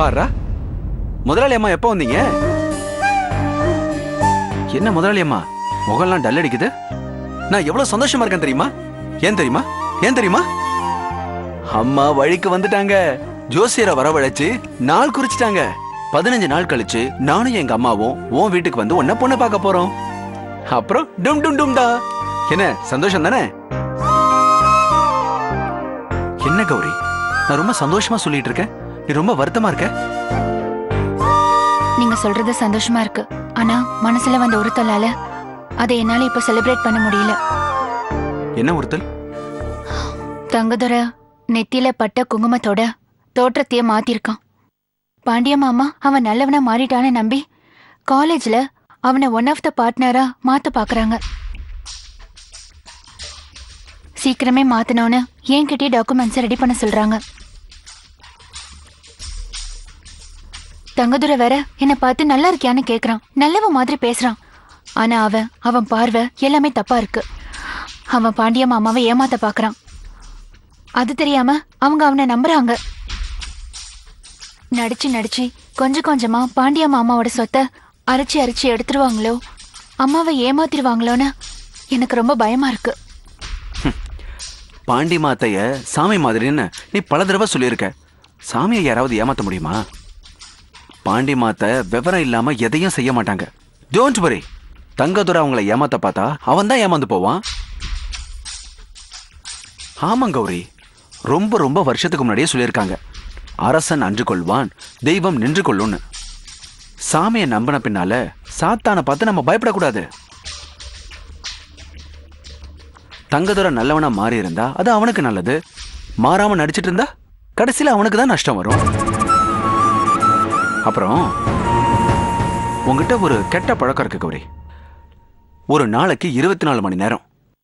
பாருடா, முதலாளி அம்மா எப்போ வந்தீங்க? என்ன முதலாளி அம்மா முகம்லாம் டல் அடிக்குது? நான் எவ்வளவு சந்தோஷமா இருக்கேன் தெரியுமா? ஏன் தெரியுமா? ஏன் தெரியுமா? அம்மா வழிக்கு வந்துட்டாங்க. ஜோசியரை வரவழைச்சு நாள் குறிச்சிட்டாங்க. 15 நாள் கழிச்சு நானும் எங்க அம்மாவும் உன் வீட்டுக்கு வந்து உன்ன பொண்ணு பார்க்க போறோம். அப்புறம் டும் டும் டும் டா. என்ன சந்தோஷம் தானே? என்ன கௌரி, நான் ரொம்ப சந்தோஷமா சொல்லிட்டு இருக்கேன், நீ ரொம்ப வருத்தமா இருக்க? நீங்க சொல்றது சந்தோஷமா இருக்கு, ஆனா மனசுல வந்த உறுத்தலால அதை என்னால இப்ப செலிப்ரேட் பண்ண முடியல. என்ன உறுத்தல்? தங்கதுரை நெத்தியில பட்ட குங்குமத்தோட தோற்றத்தையே மாத்திருக்கான். பாண்டிய மாமா அவன் நல்லவனா மாறிட்டான்னு நம்பி காலேஜ்ல அவனை ஒன் ஆஃப் த பார்ட்னரா மாத்த பாக்குறாங்க. சீக்கிரமே மாத்தணும்னு என்கிட்டயே டாக்குமெண்ட்ஸ் ரெடி பண்ண சொல்றாங்க. தங்கதுரை வேற என்னை பார்த்து நல்லா இருக்கியான்னு கேக்குறான். நல்லவ மாதிரி பேசுறான். ஆனா அவன் பார்வை எல்லாமே தப்பா இருக்கு. அவன் பாண்டிய மாமாவை ஏமாத்த பாக்குறான். அது தெரியாம அவங்க அவனை நம்புறாங்க. நடிச்சு கொஞ்சம் கொஞ்சமா பாண்டிய மாமாவோட சொத்தை அரைச்சி எடுத்துருவாங்களோ, அம்மாவை ஏமாத்திருவாங்களோன்னு எனக்கு ரொம்ப பயமா இருக்கு. பாண்டி மாத்தைய சாமி மாதிரின்னு நீ பல தடவை சொல்லியிருக்க. சாமியை யாராவது ஏமாத்த முடியுமா? பாண்டி மாத்த விவரம் இல்லாம எதையும் செய்ய மாட்டாங்க. Don't worry. தங்கதுரை அவங்களை ஏமாத்த பார்த்தா அவன் தான் ஏமாந்து போவான். ஆமாம் கௌரி, ரொம்ப ரொம்ப வருஷத்துக்கு முன்னாடியே சொல்லியிருக்காங்க, அரசன் அன்று கொள்வான், தெய்வம் நின்று கொள்ளும்னு. சாமியை நம்பின பின்னால சாத்தானை பார்த்து நம்ம பயப்படக்கூடாது. தங்கதுரை நல்லவனா மாறி இருந்தா அது அவனுக்கு நல்லது. மாறாம நடிச்சிட்டு இருந்தா கடைசியில அவனுக்கு தான் நஷ்டம் வரும். அப்புறம் உங்ககிட்ட ஒரு கெட்ட பழக்கம் இருக்கு கௌரி. ஒரு நாளைக்கு 24 மணி நேரம்.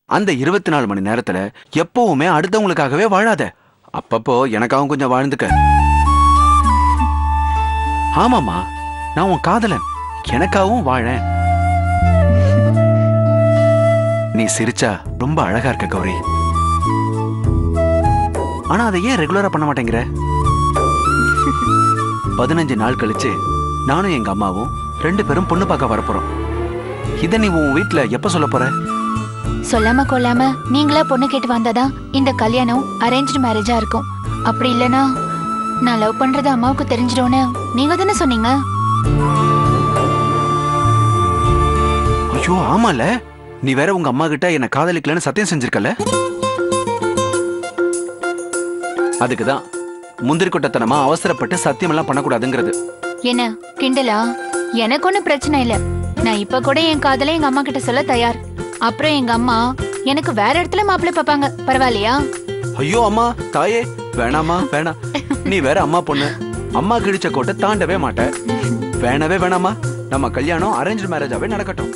அந்த 24 மணி நேரத்துல எப்பவுமே அடுத்தவங்களுக்காகவே வாழாத. அப்பப்போ எனக்காகவும் கொஞ்சம் வாழ்ந்துக்க. ஆமாமா, நான் உன் காதலன், எனக்காகவும் வாழேன். நீ சிரிச்சா ரொம்ப அழகா இருக்க கௌரி. ஆனா அதை ஏன் ரெகுலரா பண்ண மாட்டேங்கிற? 15 நாள் கழிச்சு நானும் எங்க அம்மாவும் 2 பேரும் பொண்ணு பார்க்க வரப்போறோம். இத நீ உன் வீட்டுல எப்ப சொல்ல போற? சொல்லாம கொள்ளாம நீங்களா பொண்ணு கேட்டு வந்தாதான் இந்த கல்யாணம் அரேஞ்ச்டு மேரேஜா இருக்கும். அப்படி இல்லனா நான் லவ் பண்றது அம்மாவுக்கு தெரிஞ்சிடும்னு நீங்க தானே சொன்னீங்க. ஐயோ ஆமால, நீ வேற உங்க அம்மா கிட்ட என்ன காதலிக்கலன்னு சத்தியம் செஞ்சிருக்கல. அதுக்குதான் முந்திரி கொட்டத்தனமா அவசரப்பட்டு சத்தியம் எல்லாம் பண்ணக்கூடாதுங்கிறது. என்ன கிண்டலா? எனக்கு ஒன்னும் பிரச்சனை இல்ல. நான் இப்ப கூட என் காதலை எங்க அம்மா கிட்ட சொல்ல தயார். அப்புறம் எங்க அம்மா எனக்கு வேற இடத்துல மாப்பிள்ளை பாப்பாங்க, பரவாயில்லையா? ஐயோ அம்மா தாயே, வேணாமா வேணாம். நீ வேற அம்மா பொண்ணு, அம்மா கிழிச்ச கோட்டை தாண்டவே மாட்ட. வேணவே வேணாமா, நம்ம கல்யாணம் அரேஞ்ச் மேரேஜாவே நடக்கட்டும்.